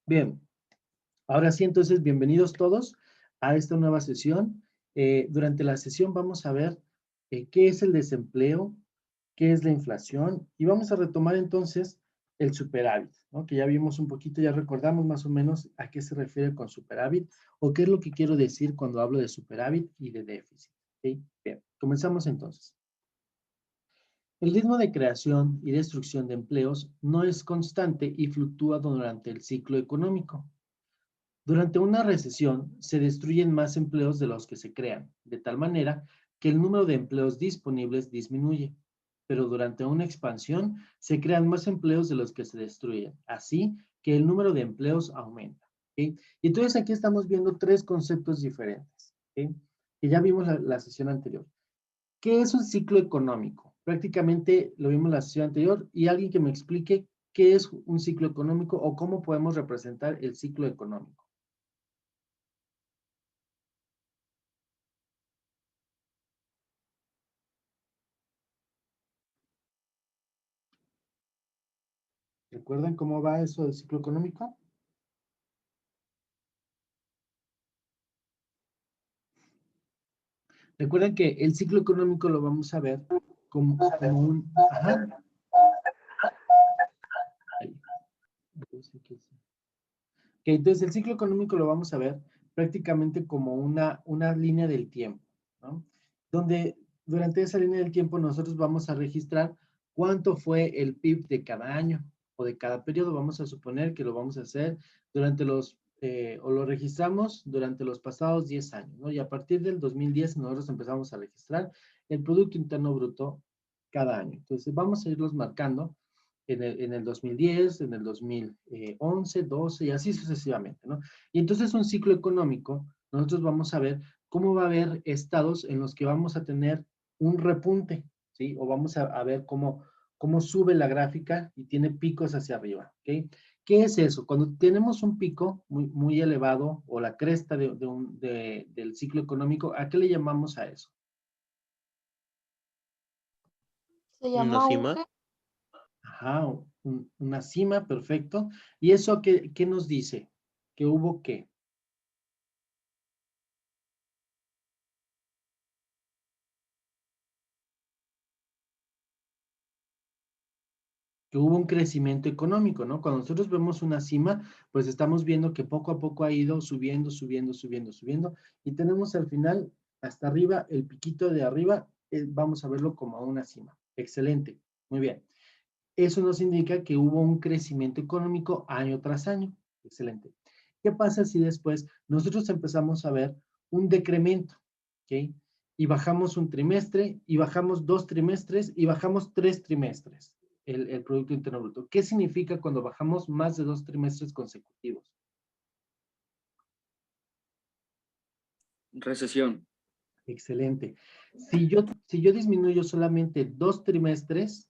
Bien, ahora sí, entonces, bienvenidos todos a esta nueva sesión. Durante la sesión vamos a ver qué es el desempleo, qué es la inflación, y vamos a retomar entonces el superávit, ¿no? Que ya vimos un poquito, ya recordamos más o menos a qué se refiere con superávit, o qué es lo que quiero decir cuando hablo de superávit y de déficit. ¿Ok? Bien, comenzamos entonces. El ritmo de creación y destrucción de empleos no es constante y fluctúa durante el ciclo económico. Durante una recesión, se destruyen más empleos de los que se crean, de tal manera que el número de empleos disponibles disminuye. Pero durante una expansión, se crean más empleos de los que se destruyen, así que el número de empleos aumenta. ¿Ok? Y entonces aquí estamos viendo tres conceptos diferentes, ¿ok? Que ya vimos la sesión anterior. ¿Qué es un ciclo económico? Prácticamente lo vimos en la sesión anterior y alguien que me explique qué es un ciclo económico o cómo podemos representar el ciclo económico. ¿Recuerdan cómo va eso del ciclo económico? Recuerden que el ciclo económico lo vamos a ver como un... Ajá. Ahí. Ok, entonces el ciclo económico lo vamos a ver prácticamente como una línea del tiempo, ¿no? Donde durante esa línea del tiempo nosotros vamos a registrar cuánto fue el PIB de cada año o de cada periodo. Vamos a suponer que lo vamos a hacer durante o lo registramos durante los pasados 10 años, ¿no? Y a partir del 2010 nosotros empezamos a registrar el Producto Interno Bruto cada año. Entonces vamos a irlos marcando en el 2010, en el 2011, 12 y así sucesivamente, ¿no? Y entonces un ciclo económico, nosotros vamos a ver cómo va a haber estados en los que vamos a tener un repunte, ¿sí? O vamos a ver cómo sube la gráfica y tiene picos hacia arriba, ¿ok? ¿Qué es eso? Cuando tenemos un pico muy elevado o la cresta del ciclo económico, ¿a qué le llamamos a eso? Se ¿Una llama cima? auge. Ajá, una cima, perfecto. ¿Y eso qué nos dice? ¿Que hubo qué? Que hubo un crecimiento económico, ¿no? Cuando nosotros vemos una cima, pues estamos viendo que poco a poco ha ido subiendo, subiendo, subiendo, subiendo, y tenemos al final, hasta arriba, el piquito de arriba, vamos a verlo como una cima. Excelente, muy bien. Eso nos indica que hubo un crecimiento económico año tras año. Excelente. ¿Qué pasa si después nosotros empezamos a ver un decremento? ¿Ok? Y bajamos un trimestre, y bajamos 2 trimestres, y bajamos 3 trimestres el Producto Interno Bruto. ¿Qué significa cuando bajamos más de 2 trimestres consecutivos? Recesión. Excelente. Si yo disminuyo solamente 2 trimestres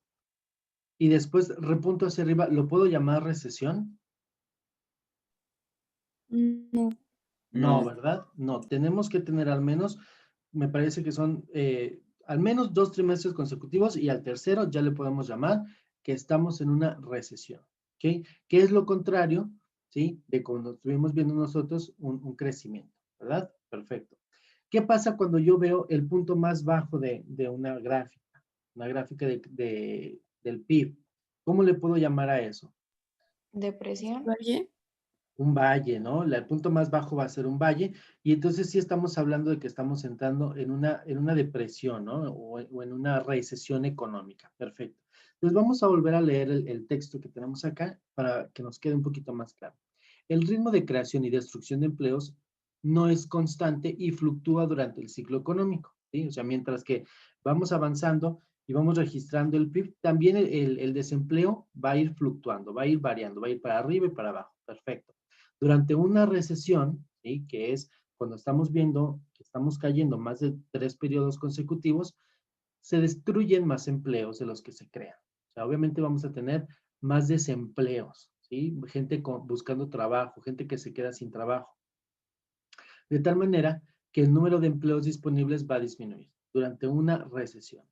y después repunto hacia arriba, ¿lo puedo llamar recesión? No. No, No. ¿verdad? No, tenemos que tener al menos, me parece que son al menos 2 trimestres consecutivos y al tercero ya le podemos llamar que estamos en una recesión, ¿ok? Que es lo contrario, ¿sí? De cuando estuvimos viendo nosotros un crecimiento, ¿verdad? Perfecto. ¿Qué pasa cuando yo veo el punto más bajo de una gráfica del PIB? ¿Cómo le puedo llamar a eso? Depresión. Valle. Un valle, ¿no? El punto más bajo va a ser un valle, y entonces sí estamos hablando de que estamos entrando en una depresión, ¿no? O en una recesión económica. Perfecto. Entonces vamos a volver a leer el texto que tenemos acá para que nos quede un poquito más claro. El ritmo de creación y destrucción de empleos no es constante y fluctúa durante el ciclo económico, ¿sí? O sea, mientras que vamos avanzando y vamos registrando el PIB, también el desempleo va a ir fluctuando, va a ir variando, va a ir para arriba y para abajo. Perfecto. Durante una recesión, ¿sí? Que es cuando estamos viendo que estamos cayendo más de 3 periodos consecutivos, se destruyen más empleos de los que se crean. O sea, obviamente vamos a tener más desempleos, ¿sí? Gente buscando trabajo, gente que se queda sin trabajo. De tal manera que el número de empleos disponibles va a disminuir durante una recesión.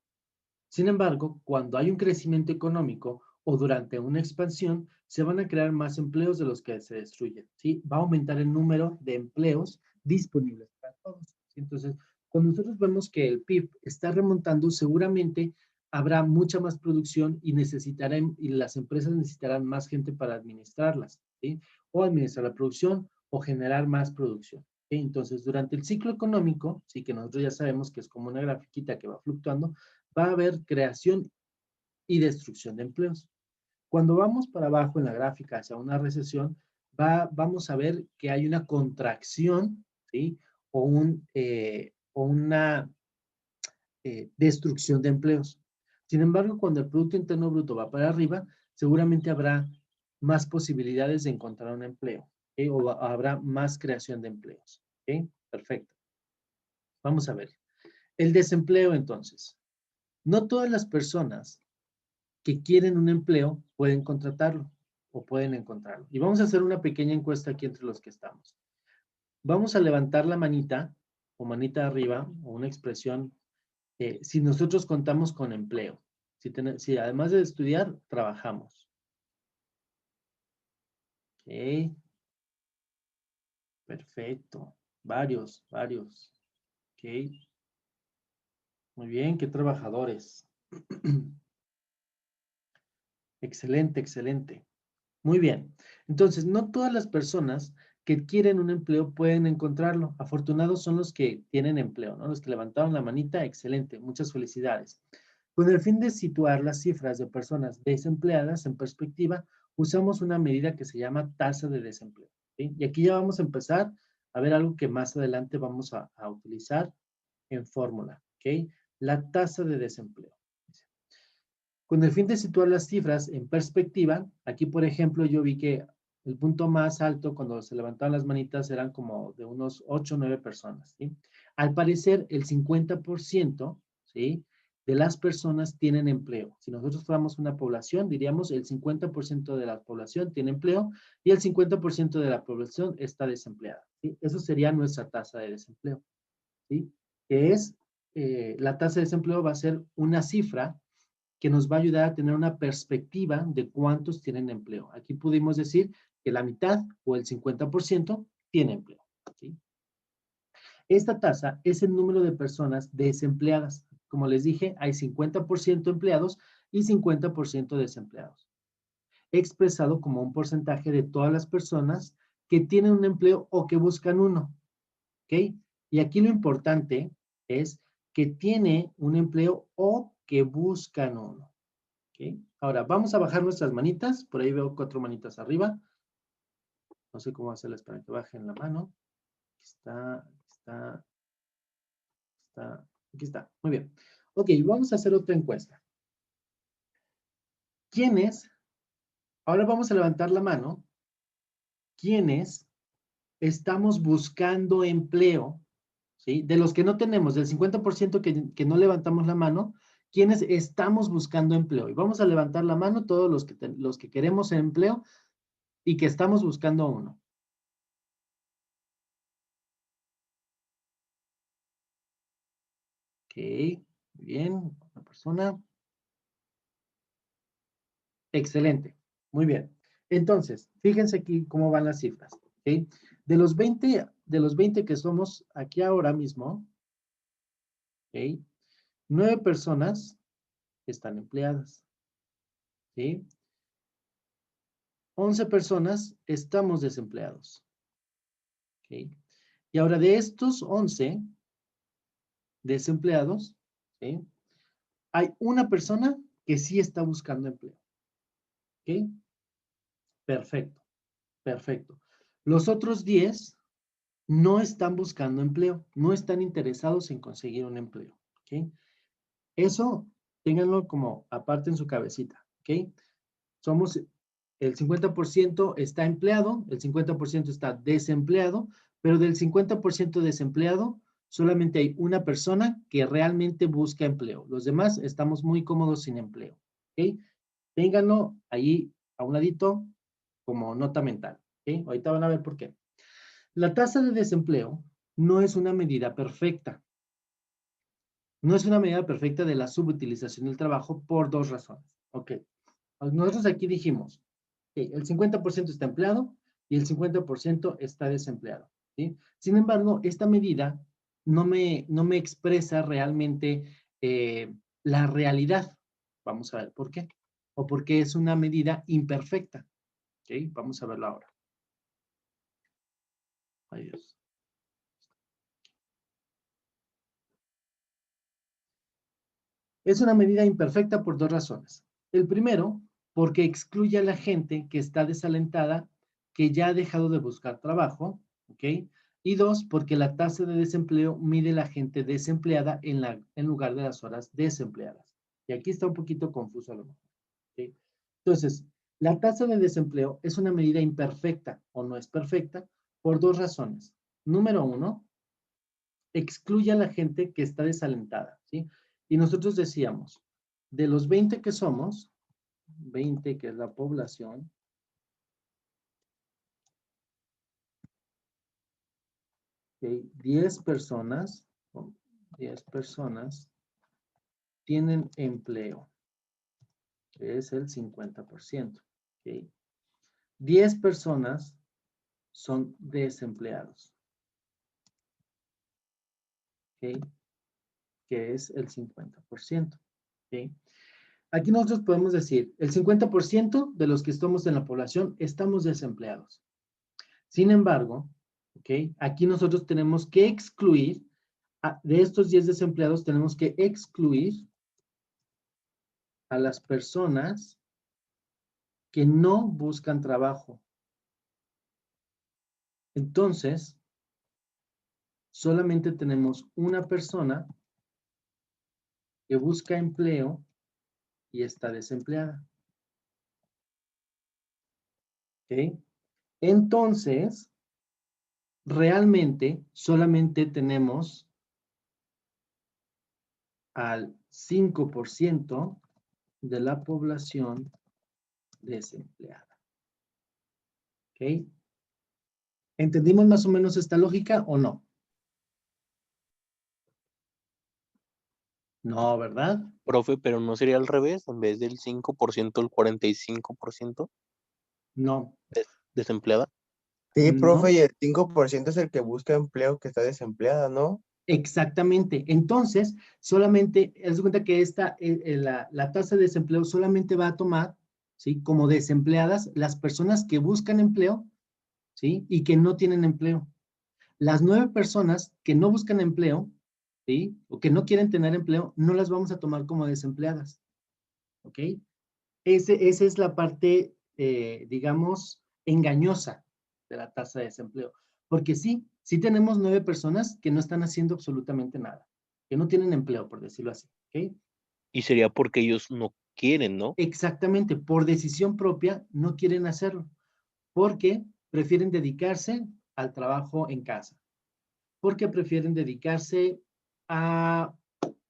Sin embargo, cuando hay un crecimiento económico o durante una expansión, se van a crear más empleos de los que se destruyen, ¿sí? Va a aumentar el número de empleos disponibles para todos. ¿Sí? Entonces, cuando nosotros vemos que el PIB está remontando, seguramente habrá mucha más producción y y las empresas necesitarán más gente para administrarlas, ¿sí? O administrar la producción o generar más producción. ¿Sí? Entonces, durante el ciclo económico, sí que nosotros ya sabemos que es como una grafiquita que va fluctuando, va a haber creación y destrucción de empleos. Cuando vamos para abajo en la gráfica hacia una recesión, vamos a ver que hay una contracción, ¿sí? O una destrucción de empleos. Sin embargo, cuando el Producto Interno Bruto va para arriba, seguramente habrá más posibilidades de encontrar un empleo, ¿sí? O habrá más creación de empleos. ¿Sí? Perfecto. Vamos a ver. El desempleo, entonces. No todas las personas que quieren un empleo pueden contratarlo o pueden encontrarlo. Y vamos a hacer una pequeña encuesta aquí entre los que estamos. Vamos a levantar la manita o manita arriba o una expresión si nosotros contamos con empleo. Si además de estudiar, trabajamos. Ok, perfecto. Varios. Ok, muy bien, qué trabajadores. Excelente. Muy bien. Entonces, no todas las personas que quieren un empleo pueden encontrarlo. Afortunados son los que tienen empleo, ¿no? Los que levantaron la manita, excelente. Muchas felicidades. Con el fin de situar las cifras de personas desempleadas en perspectiva, usamos una medida que se llama tasa de desempleo. ¿Sí? Y aquí ya vamos a empezar a ver algo que más adelante vamos a utilizar en fórmula. ¿Ok? La tasa de desempleo. Con el fin de situar las cifras en perspectiva, aquí por ejemplo yo vi que el punto más alto cuando se levantaban las manitas eran como de unos 8 o 9 personas. ¿Sí? Al parecer el 50%, ¿sí? De las personas tienen empleo. Si nosotros fuéramos una población, diríamos el 50% de la población tiene empleo y el 50% de la población está desempleada. ¿Sí? Eso sería nuestra tasa de desempleo. ¿Sí? Que es, la tasa de desempleo va a ser una cifra que nos va a ayudar a tener una perspectiva de cuántos tienen empleo. Aquí pudimos decir que la mitad o el 50% tiene empleo. ¿Sí? Esta tasa es el número de personas desempleadas. Como les dije, hay 50% empleados y 50% desempleados. Expresado como un porcentaje de todas las personas que tienen un empleo o que buscan uno. ¿Ok? Y aquí lo importante es que tiene un empleo o que buscan uno. ¿Okay? Ahora, vamos a bajar nuestras manitas. Por ahí veo 4 manitas arriba. No sé cómo hacerles para que bajen la mano. Aquí está. Muy bien. Ok, vamos a hacer otra encuesta. ¿Quiénes? Ahora vamos a levantar la mano. ¿Quiénes estamos buscando empleo? ¿Sí? De los que no tenemos, del 50% que no levantamos la mano, ¿quiénes estamos buscando empleo? Y vamos a levantar la mano todos los que queremos empleo y que estamos buscando uno. Ok, muy bien, una persona. Excelente, muy bien. Entonces, fíjense aquí cómo van las cifras. ¿Ok? De los 20 que somos aquí ahora mismo, ¿ok? 9 personas están empleadas. ¿Sí? 11 personas estamos desempleados. ¿Ok? Y ahora de estos 11 desempleados, ¿sí? Hay una persona que sí está buscando empleo. ¿Ok? Perfecto. Los otros 10 no están buscando empleo, no están interesados en conseguir un empleo. ¿Ok? Eso, ténganlo como aparte en su cabecita. ¿Ok? Somos, el 50% está empleado, el 50% está desempleado, pero del 50% desempleado, solamente hay una persona que realmente busca empleo. Los demás estamos muy cómodos sin empleo. ¿Ok? Ténganlo ahí a un ladito como nota mental. ¿Ok? Ahorita van a ver por qué. La tasa de desempleo no es una medida perfecta. No es una medida perfecta de la subutilización del trabajo por dos razones. Ok. Nosotros aquí dijimos que el 50% está empleado y el 50% está desempleado, ¿sí? Sin embargo, esta medida no me expresa realmente la realidad. Vamos a ver por qué. O porque es una medida imperfecta. ¿Ok? Vamos a verlo ahora. Adiós. Es una medida imperfecta por dos razones. El primero, porque excluye a la gente que está desalentada, que ya ha dejado de buscar trabajo, ¿ok? Y dos, porque la tasa de desempleo mide la gente desempleada en lugar de las horas desempleadas. Y aquí está un poquito confuso a lo mejor, ¿ok? Entonces, la tasa de desempleo es una medida imperfecta o no es perfecta por dos razones. Número uno, excluye a la gente que está desalentada, ¿sí? Y nosotros decíamos, de los 20 que somos, 20 que es la población, ¿okay? 10 personas, 10 personas tienen empleo, que es el 50%, ¿ok? 10 personas son desempleados, ¿ok? Que es el 50%, ¿ok? Aquí nosotros podemos decir, el 50% de los que estamos en la población estamos desempleados. Sin embargo, ¿ok? Aquí nosotros tenemos que excluir, de estos 10 desempleados, tenemos que excluir a las personas que no buscan trabajo. Entonces, solamente tenemos una persona que busca empleo y está desempleada. ¿Ok? Entonces, realmente solamente tenemos al 5% de la población desempleada. ¿Ok? ¿Entendimos más o menos esta lógica o no? No, ¿verdad? Profe, pero no sería al revés, en vez del 5%, el 45% No, desempleada. Sí, profe, no, y el 5% es el que busca empleo que está desempleada, ¿no? exactamente. Entonces, solamente, haz de cuenta que la tasa de desempleo solamente va a tomar, ¿sí? Como desempleadas las personas que buscan empleo, ¿sí? Y que no tienen empleo. Las 9 personas que no buscan empleo, ¿sí? O que no quieren tener empleo, no las vamos a tomar como desempleadas, ¿ok? Esa es la parte, digamos, engañosa de la tasa de desempleo. Porque sí tenemos 9 personas que no están haciendo absolutamente nada, que no tienen empleo, por decirlo así, ¿ok? Y sería porque ellos no quieren, ¿no? Exactamente, por decisión propia no quieren hacerlo, porque prefieren dedicarse al trabajo en casa, porque prefieren dedicarse a,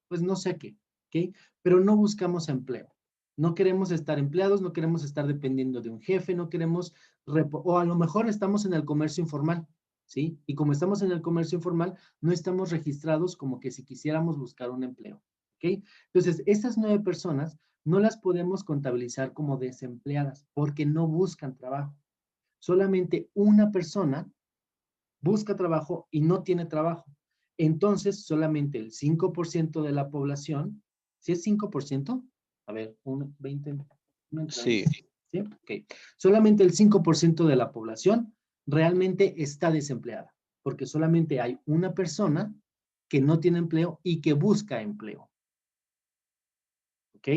pues no sé a qué, ¿ok? Pero no buscamos empleo. No queremos estar empleados, no queremos estar dependiendo de un jefe, no queremos, o a lo mejor estamos en el comercio informal, ¿sí? Y como estamos en el comercio informal, no estamos registrados como que si quisiéramos buscar un empleo, ¿ok? Entonces, estas 9 personas no las podemos contabilizar como desempleadas porque no buscan trabajo. Solamente una persona busca trabajo y no tiene trabajo. Entonces, solamente el 5% de la población, ¿sí es 5%? A ver, 20, Sí. ¿sí? Ok. Solamente el 5% de la población realmente está desempleada, porque solamente hay una persona que no tiene empleo y que busca empleo. ¿Ok?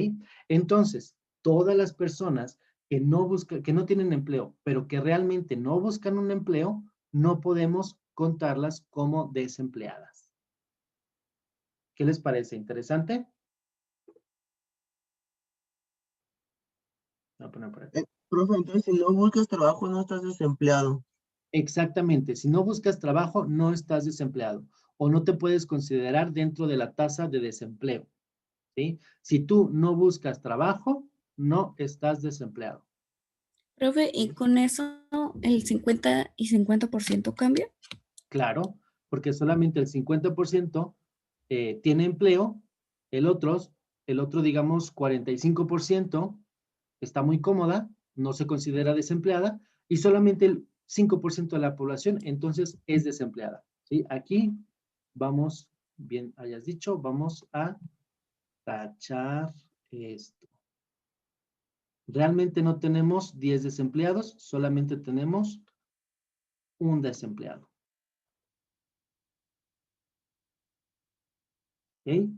Entonces, todas las personas que no buscan, que no tienen empleo, pero que realmente no buscan un empleo, no podemos contarlas como desempleadas. ¿Qué les parece? ¿Interesante? Voy a poner por aquí. Profe, entonces si no buscas trabajo no estás desempleado. Exactamente. Si no buscas trabajo, no estás desempleado o no te puedes considerar dentro de la tasa de desempleo. ¿Sí? Si tú no buscas trabajo, no estás desempleado. Profe, ¿y con eso el 50 y 50% cambia? Claro, porque solamente el 50% tiene empleo, el otro, digamos, 45%, está muy cómoda, no se considera desempleada, y solamente el 5% de la población, entonces, es desempleada. ¿Sí? Aquí vamos, bien hayas dicho, vamos a tachar esto. Realmente no tenemos 10 desempleados, solamente tenemos un desempleado. ¿Ok?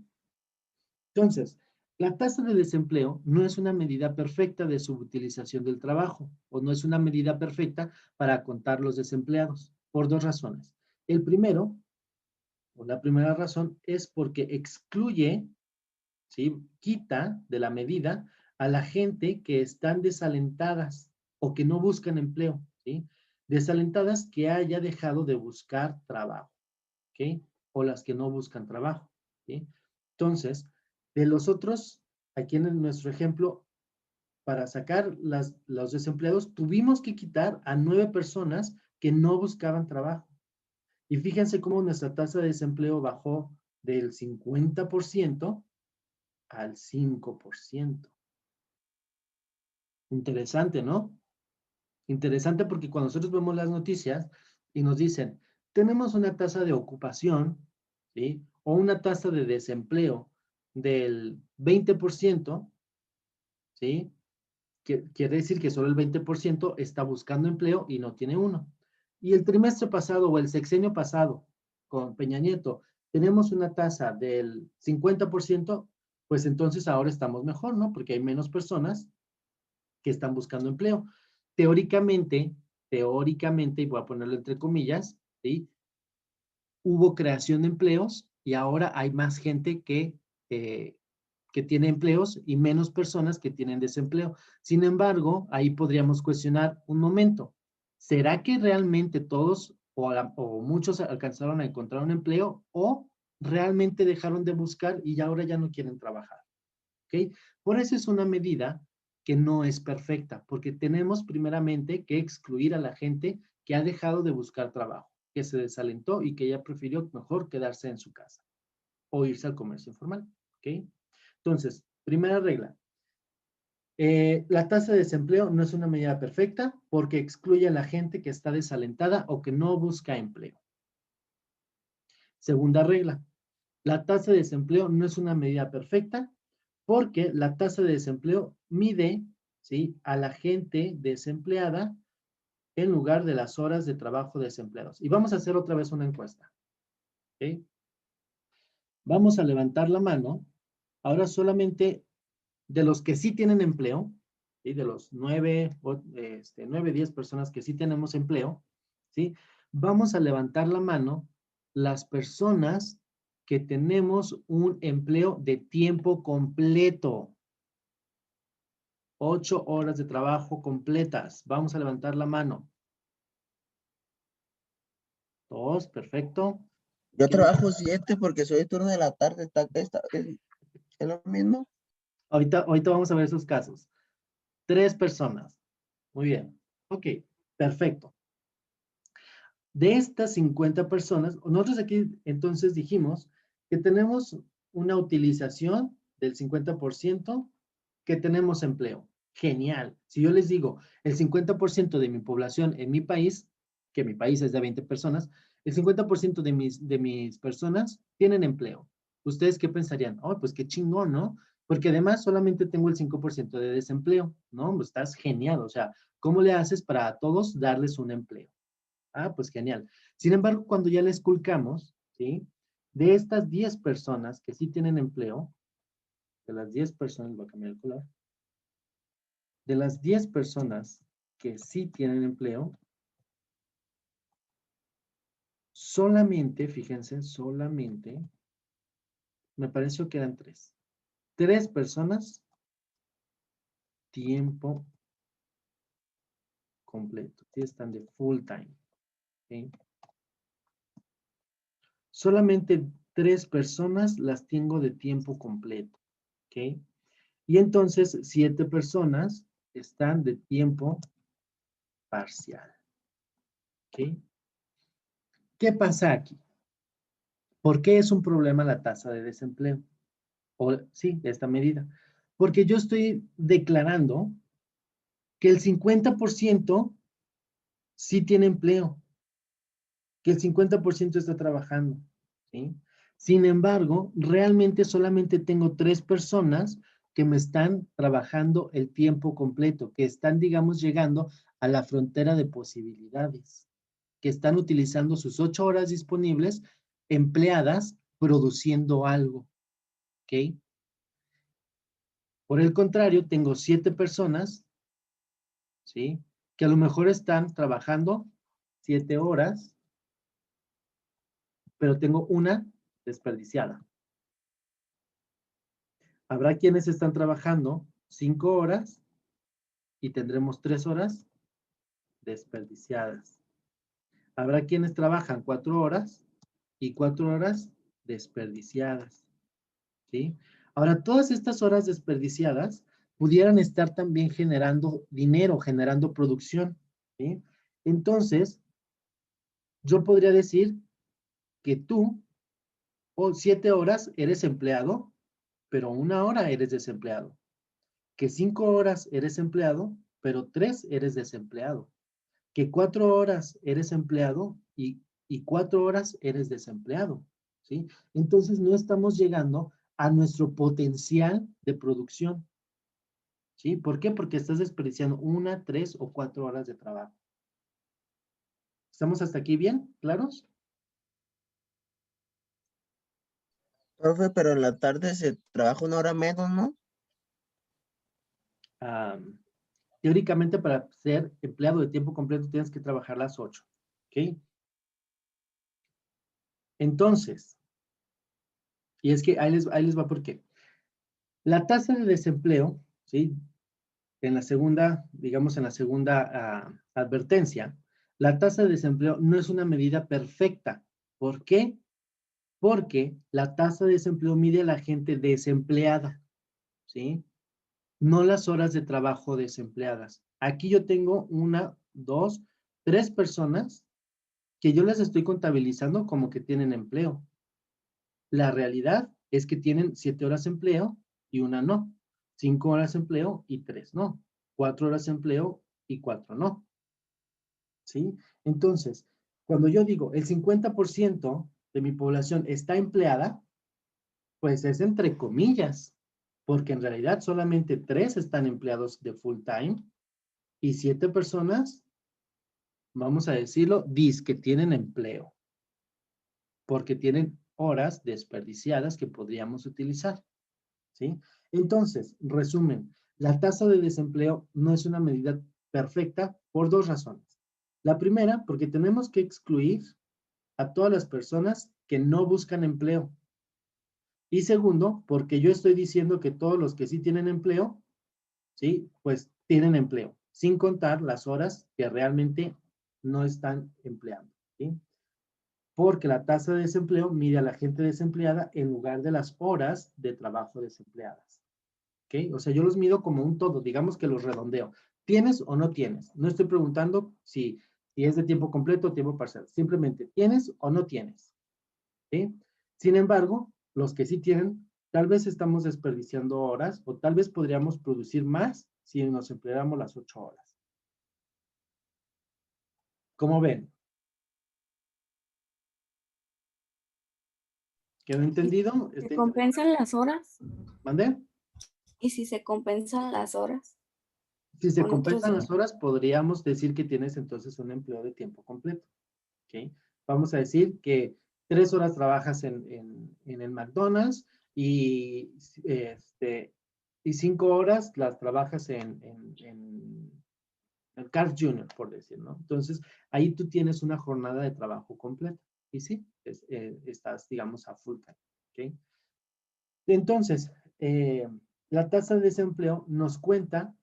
Entonces, la tasa de desempleo no es una medida perfecta de subutilización del trabajo, o no es una medida perfecta para contar los desempleados, por dos razones. El primero, o la primera razón, es porque excluye, ¿sí? Quita de la medida a la gente que están desalentadas o que no buscan empleo, ¿sí? Desalentadas que haya dejado de buscar trabajo, ¿ok? O las que no buscan trabajo, ¿sí? Entonces, de los otros, aquí en nuestro ejemplo, para sacar los desempleados, tuvimos que quitar a 9 personas que no buscaban trabajo. Y fíjense cómo nuestra tasa de desempleo bajó del 50% al 5%. Interesante, ¿no? Interesante porque cuando nosotros vemos las noticias y nos dicen, tenemos una tasa de ocupación, ¿sí? O una tasa de desempleo del 20%, ¿sí? Quiere decir que solo el 20% está buscando empleo y no tiene uno. Y el trimestre pasado o el sexenio pasado con Peña Nieto, tenemos una tasa del 50%, pues entonces ahora estamos mejor, ¿no? Porque hay menos personas que están buscando empleo. Teóricamente, y voy a ponerlo entre comillas, ¿sí? Hubo creación de empleos y ahora hay más gente que tiene empleos y menos personas que tienen desempleo. Sin embargo, ahí podríamos cuestionar un momento. ¿Será que realmente todos o muchos alcanzaron a encontrar un empleo o realmente dejaron de buscar y ahora ya no quieren trabajar? ¿Ok? Por eso es una medida que no es perfecta, porque tenemos primeramente que excluir a la gente que ha dejado de buscar trabajo, que se desalentó y que ya prefirió mejor quedarse en su casa o irse al comercio informal. ¿Ok? Entonces, primera regla. La tasa de desempleo no es una medida perfecta porque excluye a la gente que está desalentada o que no busca empleo. Segunda regla. La tasa de desempleo no es una medida perfecta porque la tasa de desempleo mide, ¿sí?, a la gente desempleada en lugar de las horas de trabajo de desempleados. Y vamos a hacer otra vez una encuesta. ¿Ok? Vamos a levantar la mano. Ahora solamente de los que sí tienen empleo, ¿sí?, de los 9, 10 personas que sí tenemos empleo, ¿sí?, vamos a levantar la mano las personas que tenemos un empleo de tiempo completo. 8 horas de trabajo completas. Vamos a levantar la mano. 2, perfecto. Yo trabajo 7 porque soy turno de la tarde, es lo mismo. Ahorita vamos a ver esos casos. 3 personas. Muy bien. Ok, perfecto. De estas 50 personas, nosotros aquí entonces dijimos que tenemos una utilización del 50%, que tenemos empleo. Genial. Si yo les digo, el 50% de mi población en mi país, que mi país es de 20 personas, el 50% de mis personas tienen empleo. ¿Ustedes qué pensarían? Oh, pues qué chingón, ¿no? Porque además solamente tengo el 5% de desempleo, ¿no? Pues estás genial. O sea, ¿cómo le haces para a todos darles un empleo? Ah, pues genial. Sin embargo, cuando ya les culcamos, ¿sí? De estas 10 personas que sí tienen empleo, de las 10 personas, voy a cambiar el color, de las 10 personas que sí tienen empleo, solamente, fíjense, solamente, me pareció que eran 3. 3 personas, tiempo completo, sí están de full time. ¿Sí? Solamente 3 personas las tengo de tiempo completo. ¿Ok? Y entonces 7 personas están de tiempo parcial. ¿Ok? ¿Qué pasa aquí? ¿Por qué es un problema la tasa de desempleo? O sí, esta medida. Porque yo estoy declarando, que el 50% sí tiene empleo, que el 50% está trabajando, ¿sí? Sin embargo, realmente solamente tengo 3 personas que me están trabajando el tiempo completo, que están, digamos, llegando a la frontera de posibilidades, que están utilizando sus 8 horas disponibles empleadas produciendo algo, ¿ok? Por el contrario, tengo 7 personas, ¿sí? Que a lo mejor están trabajando 7 horas, pero tengo una desperdiciada. Habrá quienes están trabajando 5 horas y tendremos 3 horas desperdiciadas. Habrá quienes trabajan 4 horas y 4 horas desperdiciadas, ¿sí? Ahora, todas estas horas desperdiciadas pudieran estar también generando dinero, generando producción, ¿sí? Entonces, yo podría decir que tú, o 7 horas eres empleado, pero 1 hora eres desempleado. Que 5 horas eres empleado, pero 3 eres desempleado. Que 4 horas eres empleado y 4 horas eres desempleado, ¿sí? Entonces no estamos llegando a nuestro potencial de producción, ¿sí? ¿Por qué? Porque estás desperdiciando 1, 3 o 4 horas de trabajo. ¿Estamos hasta aquí bien? ¿Claros? Profe, pero en la tarde se trabaja 1 hora menos, ¿no? Teóricamente, para ser empleado de tiempo completo tienes que trabajar las 8, ¿ok? Entonces, y es que ahí les va por qué. La tasa de desempleo, ¿sí? En la segunda, digamos, en la segunda advertencia, la tasa de desempleo no es una medida perfecta. ¿Por qué? Porque la tasa de desempleo mide a la gente desempleada, ¿sí? No las horas de trabajo desempleadas. Aquí yo tengo 1, 2, 3 personas que yo las estoy contabilizando como que tienen empleo. La realidad es que tienen 7 horas de empleo y 1 no. 5 horas de empleo y 3 no. 4 horas de empleo y 4 no. ¿Sí? Entonces, cuando yo digo el 50% de mi población está empleada, pues es entre comillas, porque en realidad solamente 3 están empleados de full time y 7 personas, vamos a decirlo, que tienen empleo, porque tienen horas desperdiciadas que podríamos utilizar, ¿sí? Entonces, resumen, la tasa de desempleo no es una medida perfecta por 2 razones. La primera, porque tenemos que excluir a todas las personas que no buscan empleo. Y segundo, porque yo estoy diciendo que todos los que sí tienen empleo, ¿sí? Pues tienen empleo, sin contar las horas que realmente no están empleando, ¿sí? Porque la tasa de desempleo mide a la gente desempleada en lugar de las horas de trabajo desempleadas, ¿ok? O sea, yo los mido como un todo, digamos que los redondeo. ¿Tienes o no tienes? No estoy preguntando si es de tiempo completo o tiempo parcial. Simplemente, ¿tienes o no tienes? ¿Sí? Sin embargo, los que sí tienen, tal vez estamos desperdiciando horas o tal vez podríamos producir más si nos empleáramos las 8 horas. ¿Cómo ven? ¿Quedó entendido? ¿Se compensan las horas? ¿Mande? ¿Y si se compensan las horas? Si se Con otros compensan las días. horas, podríamos decir que tienes entonces un empleo de tiempo completo. ¿Ok? Vamos a decir que 3 horas trabajas en el McDonald's y, y 5 horas las trabajas en el Carl Jr., por decir, ¿no? Entonces, ahí tú tienes una jornada de trabajo completa. Y sí, estás, digamos, a full time. ¿Ok? Entonces, la tasa de desempleo nos cuenta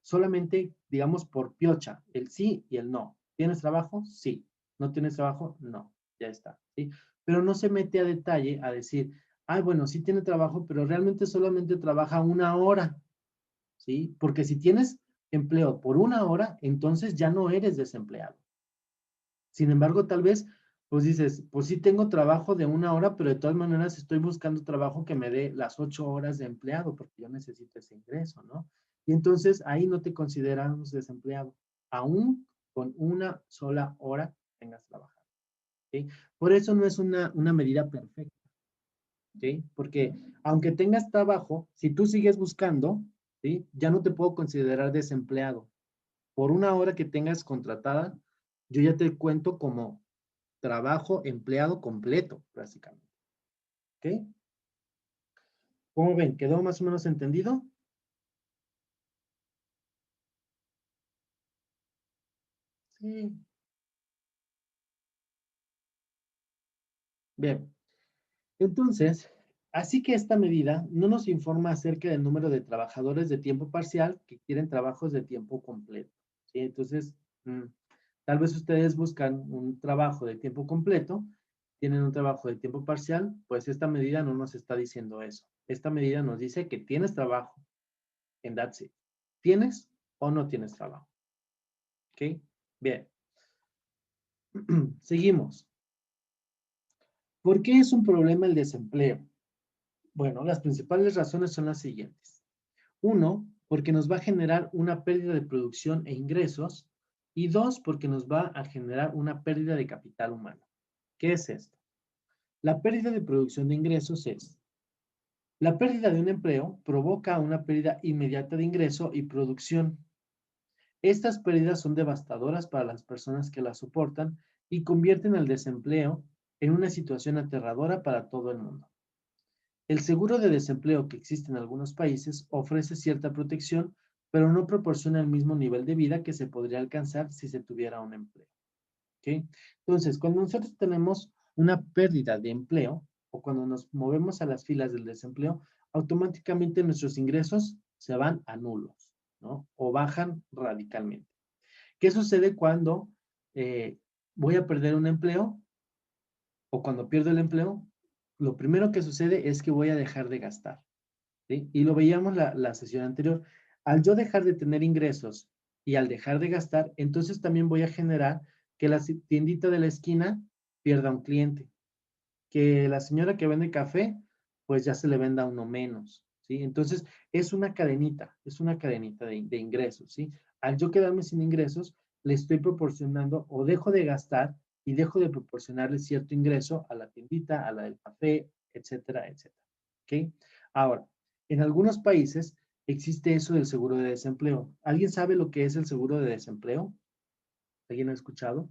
solamente, digamos, por piocha, el sí y el no. ¿Tienes trabajo? Sí. ¿No tienes trabajo? No. Ya está. ¿Sí? Pero no se mete a detalle a decir, ah, bueno, sí tiene trabajo, pero realmente solamente trabaja 1 hora. ¿Sí? Porque si tienes empleo por 1 hora, entonces ya no eres desempleado. Sin embargo, tal vez, pues dices, pues sí tengo trabajo de 1 hora, pero de todas maneras estoy buscando trabajo que me dé las 8 horas de empleado, porque yo necesito ese ingreso, ¿no? Y entonces ahí no te consideramos desempleado, aún con una sola hora que tengas trabajado. ¿Sí? Por eso no es una medida perfecta. ¿Sí? Porque aunque tengas trabajo, si tú sigues buscando, ¿sí? Ya no te puedo considerar desempleado. Por una hora que tengas contratada, yo ya te cuento como trabajo empleado completo, básicamente. ¿Ok? ¿Cómo ven? ¿Quedó más o menos entendido? Sí. Bien. Entonces, así que esta medida no nos informa acerca del número de trabajadores de tiempo parcial que quieren trabajos de tiempo completo. ¿Sí? Entonces, tal vez ustedes buscan un trabajo de tiempo completo, tienen un trabajo de tiempo parcial, pues esta medida no nos está diciendo eso. Esta medida nos dice que tienes trabajo, and that's it. ¿Tienes o no tienes trabajo? ¿Ok? Bien. Seguimos. ¿Por qué es un problema el desempleo? Bueno, las principales razones son las siguientes. Uno, porque nos va a generar una pérdida de producción e ingresos. Y dos, porque nos va a generar una pérdida de capital humano. ¿Qué es esto? La pérdida de producción de ingresos es: la pérdida de un empleo provoca una pérdida inmediata de ingreso y producción. Estas pérdidas son devastadoras para las personas que las soportan y convierten al desempleo en una situación aterradora para todo el mundo. El seguro de desempleo que existe en algunos países ofrece cierta protección, pero no proporciona el mismo nivel de vida que se podría alcanzar si se tuviera un empleo. ¿Okay? Entonces, cuando nosotros tenemos una pérdida de empleo o cuando nos movemos a las filas del desempleo, automáticamente nuestros ingresos se van a nulos, ¿no? O bajan radicalmente. ¿Qué sucede cuando voy a perder un empleo o cuando pierdo el empleo? Lo primero que sucede es que voy a dejar de gastar. ¿Sí? Y lo veíamos la sesión anterior. Al yo dejar de tener ingresos y al dejar de gastar, entonces también voy a generar que la tiendita de la esquina pierda un cliente, que la señora que vende café, pues ya se le venda uno menos, ¿sí? Entonces, es una cadenita de ingresos, ¿sí? Al yo quedarme sin ingresos, le estoy proporcionando o dejo de gastar y dejo de proporcionarle cierto ingreso a la tiendita, a la del café, etcétera, etcétera, ¿ok? Ahora, en algunos países existe eso del seguro de desempleo. ¿Alguien sabe lo que es el seguro de desempleo? ¿Alguien ha escuchado?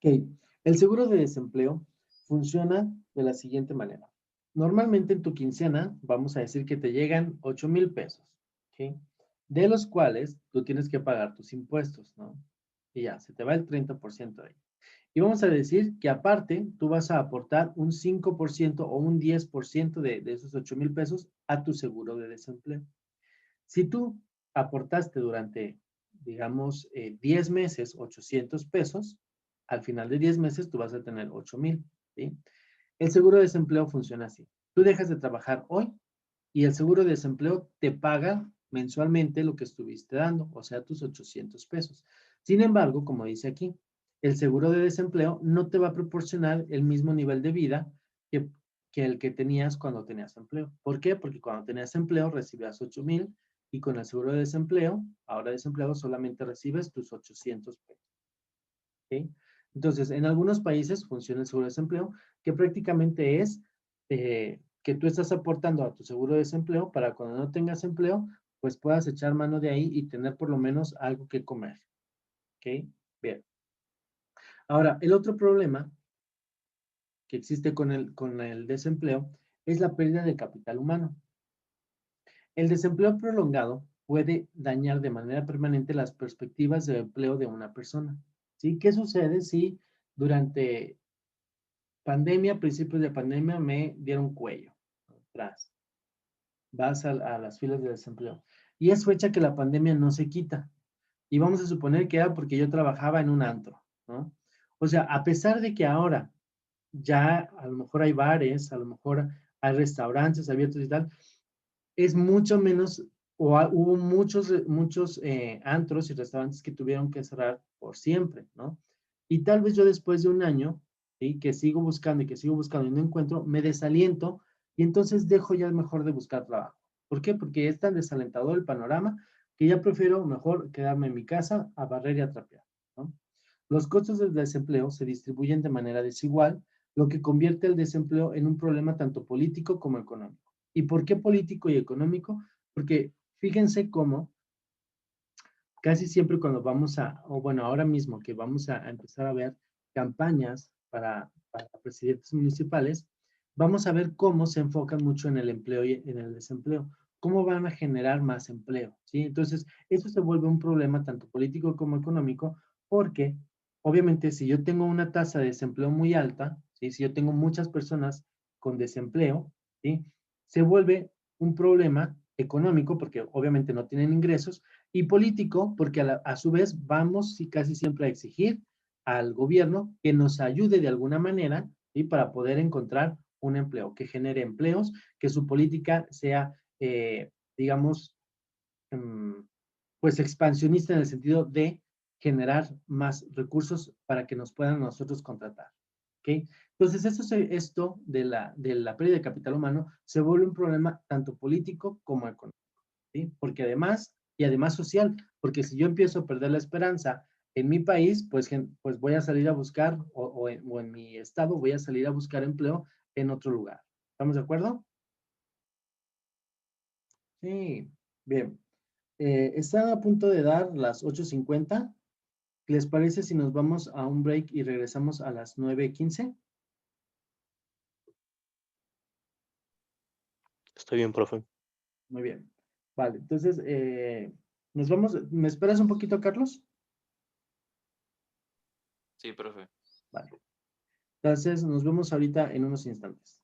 Ok, el seguro de desempleo funciona de la siguiente manera. Normalmente en tu quincena, vamos a decir que te llegan 8,000 pesos, ¿ok? De los cuales tú tienes que pagar tus impuestos, ¿no? Y ya, se te va el 30% de ahí. Y vamos a decir que aparte, tú vas a aportar un 5% o un 10% de esos 8,000 pesos a tu seguro de desempleo. Si tú aportaste durante, digamos, 10 meses 800 pesos, al final de 10 meses tú vas a tener 8,000, ¿sí? El seguro de desempleo funciona así. Tú dejas de trabajar hoy y el seguro de desempleo te paga mensualmente lo que estuviste dando, o sea, tus 800 pesos. Sin embargo, como dice aquí, el seguro de desempleo no te va a proporcionar el mismo nivel de vida que el que tenías cuando tenías empleo. ¿Por qué? Porque cuando tenías empleo recibías 8,000 y con el seguro de desempleo, ahora desempleado, solamente recibes tus 800 pesos. ¿Okay? Entonces, en algunos países funciona el seguro de desempleo, que prácticamente es que tú estás aportando a tu seguro de desempleo para cuando no tengas empleo, pues puedas echar mano de ahí y tener por lo menos algo que comer. ¿Ok? Bien. Ahora, el otro problema que existe con el desempleo es la pérdida de capital humano. El desempleo prolongado puede dañar de manera permanente las perspectivas de empleo de una persona. ¿Sí? ¿Qué sucede si durante pandemia, principios de pandemia, me dieron cuello atrás? Vas a las filas de desempleo. Y es fecha que la pandemia no se quita. Y vamos a suponer que era porque yo trabajaba en un antro, ¿no? O sea, a pesar de que ahora ya a lo mejor hay bares, a lo mejor hay restaurantes abiertos y tal, es mucho menos, o hubo muchos antros y restaurantes que tuvieron que cerrar por siempre, ¿no? Y tal vez yo después de un año ¿sí? Que sigo buscando y que sigo buscando y no encuentro, me desaliento y entonces dejo ya mejor de buscar trabajo. ¿Por qué? Porque es tan desalentador el panorama que ya prefiero mejor quedarme en mi casa a barrer y a trapear, ¿no? Los costos del desempleo se distribuyen de manera desigual, lo que convierte el desempleo en un problema tanto político como económico. ¿Y por qué político y económico? Porque fíjense cómo casi siempre cuando vamos a, o bueno, ahora mismo que vamos a empezar a ver campañas para presidentes municipales, vamos a ver cómo se enfocan mucho en el empleo y en el desempleo, cómo van a generar más empleo, ¿sí? Entonces, eso se vuelve un problema tanto político como económico, porque obviamente si yo tengo una tasa de desempleo muy alta, ¿sí? Si yo tengo muchas personas con desempleo, ¿sí? Se vuelve un problema económico porque obviamente no tienen ingresos y político porque a su vez vamos y casi siempre a exigir al gobierno que nos ayude de alguna manera, ¿sí? Para poder encontrar un empleo, que genere empleos, que su política sea, digamos, pues expansionista en el sentido de generar más recursos para que nos puedan nosotros contratar. ¿Ok? Entonces, esto de la pérdida de capital humano se vuelve un problema tanto político como económico, ¿sí? Porque además, y además social, porque si yo empiezo a perder la esperanza en mi país, pues voy a salir a buscar, o en mi estado, voy a salir a buscar empleo en otro lugar. ¿Estamos de acuerdo? Sí, bien. Están a punto de dar las 8:50. ¿Les parece si nos vamos a un break y regresamos a las 9:15? Está bien, profe. Muy bien. Vale, entonces, nos vamos. ¿Me esperas un poquito, Carlos? Sí, profe. Vale. Entonces, nos vemos ahorita en unos instantes.